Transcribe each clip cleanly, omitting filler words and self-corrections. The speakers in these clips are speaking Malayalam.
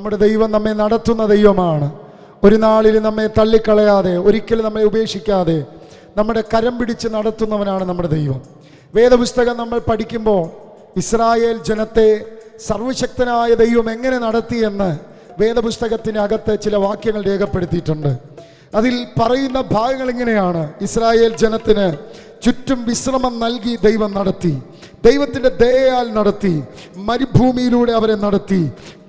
നമ്മുടെ ദൈവം നമ്മെ നടത്തുന്ന ദൈവമാണ്. ഒരു നാളിൽ നമ്മെ തള്ളിക്കളയാതെ, ഒരിക്കലും നമ്മെ ഉപേക്ഷിക്കാതെ നമ്മുടെ കരം പിടിച്ച് നടത്തുന്നവനാണ് നമ്മുടെ ദൈവം. വേദപുസ്തകം നമ്മൾ പഠിക്കുമ്പോൾ ഇസ്രായേൽ ജനത്തെ സർവശക്തനായ ദൈവം എങ്ങനെ നടത്തിയെന്ന് വേദപുസ്തകത്തിനകത്ത് ചില വാക്യങ്ങൾ രേഖപ്പെടുത്തിയിട്ടുണ്ട്. അതിൽ പറയുന്ന ഭാഗങ്ങൾ ഇങ്ങനെയാണ്: ഇസ്രായേൽ ജനത്തിന് ചുറ്റും വിശ്രമം നൽകി ദൈവം നടത്തി, ദൈവത്തിൻ്റെ ദയയാൽ നടത്തി, മരുഭൂമിയിലൂടെ അവരെ നടത്തി,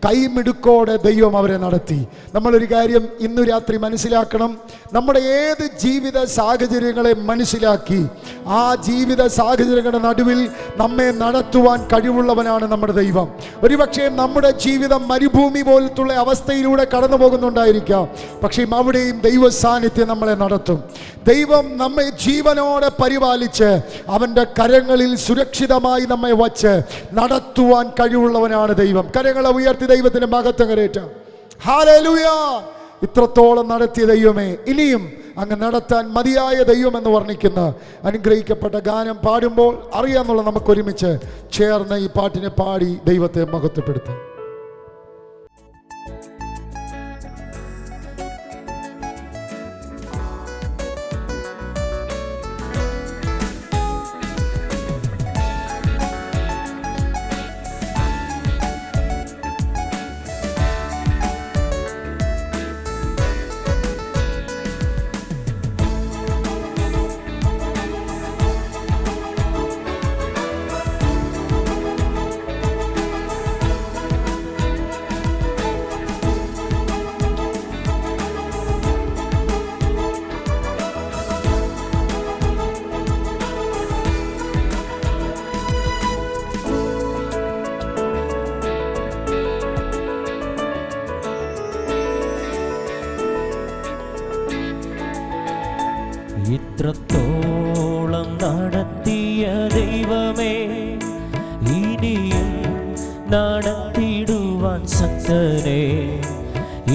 കൈമിടുക്കോടെ ദൈവം അവരെ നടത്തി. നമ്മളൊരു കാര്യം ഇന്നു രാത്രി മനസ്സിലാക്കണം. നമ്മുടെ ഏത് ജീവിത സാഹചര്യങ്ങളെ മനസ്സിലാക്കി ആ ജീവിത സാഹചര്യങ്ങളുടെ നടുവിൽ നമ്മെ നടത്തുവാൻ കഴിവുള്ളവനാണ് നമ്മുടെ ദൈവം. ഒരുപക്ഷെ നമ്മുടെ ജീവിതം മരുഭൂമി പോലത്തുള്ള അവസ്ഥയിലൂടെ കടന്നു പോകുന്നുണ്ടായിരിക്കാം, പക്ഷേ അവിടെയും ദൈവ സാന്നിധ്യം നമ്മളെ നടത്തും. ദൈവം നമ്മെ ജീവനോടെ പരിപാലിച്ച് അവൻ്റെ കരങ്ങളിൽ സുരക്ഷിതമായി നമ്മെ വച്ച് നടത്തുവാൻ കഴിവുള്ളവനാണ് ദൈവം. കരങ്ങളെ ഉയർത്തി ദൈവത്തിന്റെ മഹത്വം കരേറ്റാം. ഹല്ലേലൂയ! ഇത്രത്തോളം നടത്തിയ ദൈവമേ, ഇനിയും അങ്ങ് നടത്താൻ മതിയായ ദൈവം എന്ന് വർണ്ണിക്കുന്ന അനുഗ്രഹിക്കപ്പെട്ട ഗാനം പാടുമ്പോൾ അറിയാന്നുള്ള നമുക്ക് ഒരുമിച്ച് ചേർന്ന് ഈ പാട്ടിനെ പാടി ദൈവത്തെ മഹത്വപ്പെടുത്താം. ഇത്രത്തോളം നടത്തിയ ദൈവമേ, ഇനിയും നടത്തിടുവാൻ ശക്തനേ,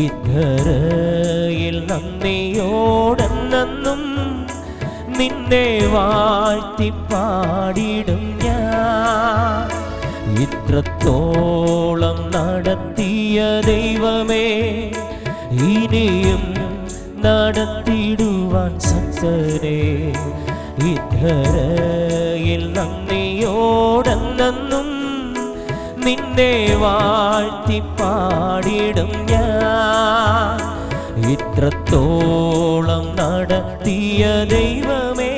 ഇദ്ധരയിൽ നന്ദിയോടെന്നും നിന്നെ വാഴ്ത്തി പാടിടും ഞാൻ. ഇത്രത്തോളം നടത്തിയ ദൈവമേ, ഇനിയും നടത്തിടുവാൻ ശക്തനേ, ഇദ്ധരയിൽ നന്ദിയോടെന്നും നിന്നെ വാഴ്ത്തി പാടിടും ഞാൻ. ഇത്രത്തോളം നടത്തിയ ദൈവമേ,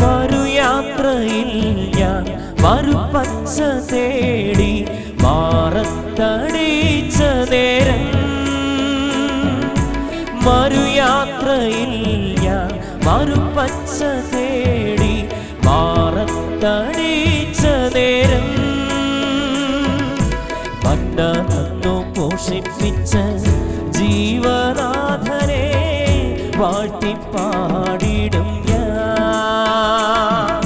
മറുയാത്രയിൽ ഞാൻ മറുപച്ച തേടി മാറത്തടിച്ച നേരം, മറുയാത്രയിൽ ഞാൻ മറുപച്ച തേടി മാറത്തടിച്ച നേരം, മന്ന തന്നു പോഷിപ്പിച്ച ജീവനാഥനെ വാഴ്ത്തിപ്പാടിടും ഞാൻ.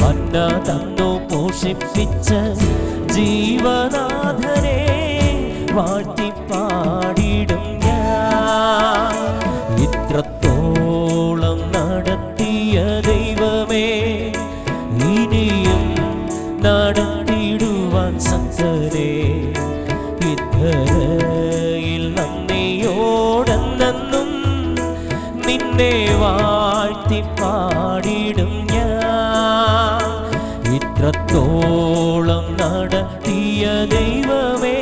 മന്ന തന്നു പോഷിപ്പിച്ച ജീവനാഥനെ വാഴ്ത്തിപ്പാടിടും ഞാൻ. ഇത്രത്തോളം നടത്തിയ ദൈവമേ, ഇനിയും നടത്തിടുവാൻ ശക്തനേ, ഇദ്ധരയിൽ നന്ദിയോടെന്നും നിന്നെ വാഴ്ത്തിപ്പാടിടും ഞാൻ. ഇത്രത്തോളം നടത്തിയ ദൈവമേ,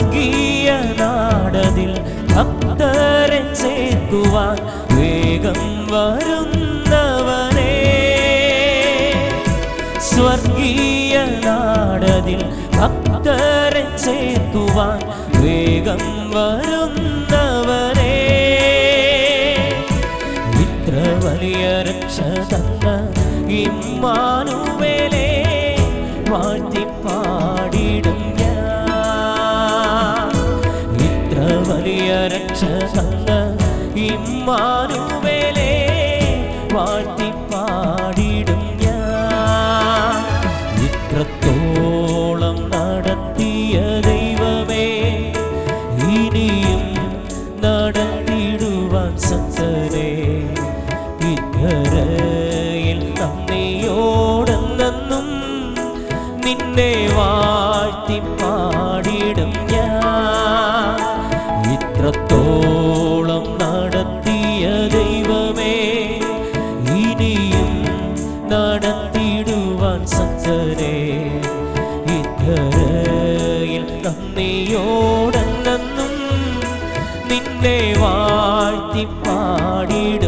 സ്വർഗീയ നാടതിൽ ഭക്തരെ ചേർക്കുവാൻ വേഗം വരുന്നവനേ. സ്വർഗീയ നാടതിൽ ഭക്തരെ ചേർക്കുവാൻ വേഗം വരുന്നവനേ. ഇത്ര വലിയ രക്ഷ തന്ന ഇമ്മാനുവേലേ വാഴ്ത്തി പാടിടും ഞാൻ. ഇത്ര വലിയ രക്ഷ തന്ന ഇമ്മാനുവേലേ വാഴ്ത്തി പാടിടും ഞാൻ. ഇത്രത്തോളം നടത്തിയ ദൈവമേ ഇനിയും നടത്തിടുവാൻ സത്തനേ. ഇക്കരയിൽ നന്ദിയോടെന്നും നിന്നെ വാഴ്ത്തി പാടിടും ഞാൻ. ഇത്രത്തോളം നടത്തിയ ദൈവമേ ഇനിയും നടത്തിടുവാൻ സത്തനേ. ഇക്കരയിൽ നന്ദിയോടെന്നും നിന്നെ വാഴ്ത്തി പാടിടും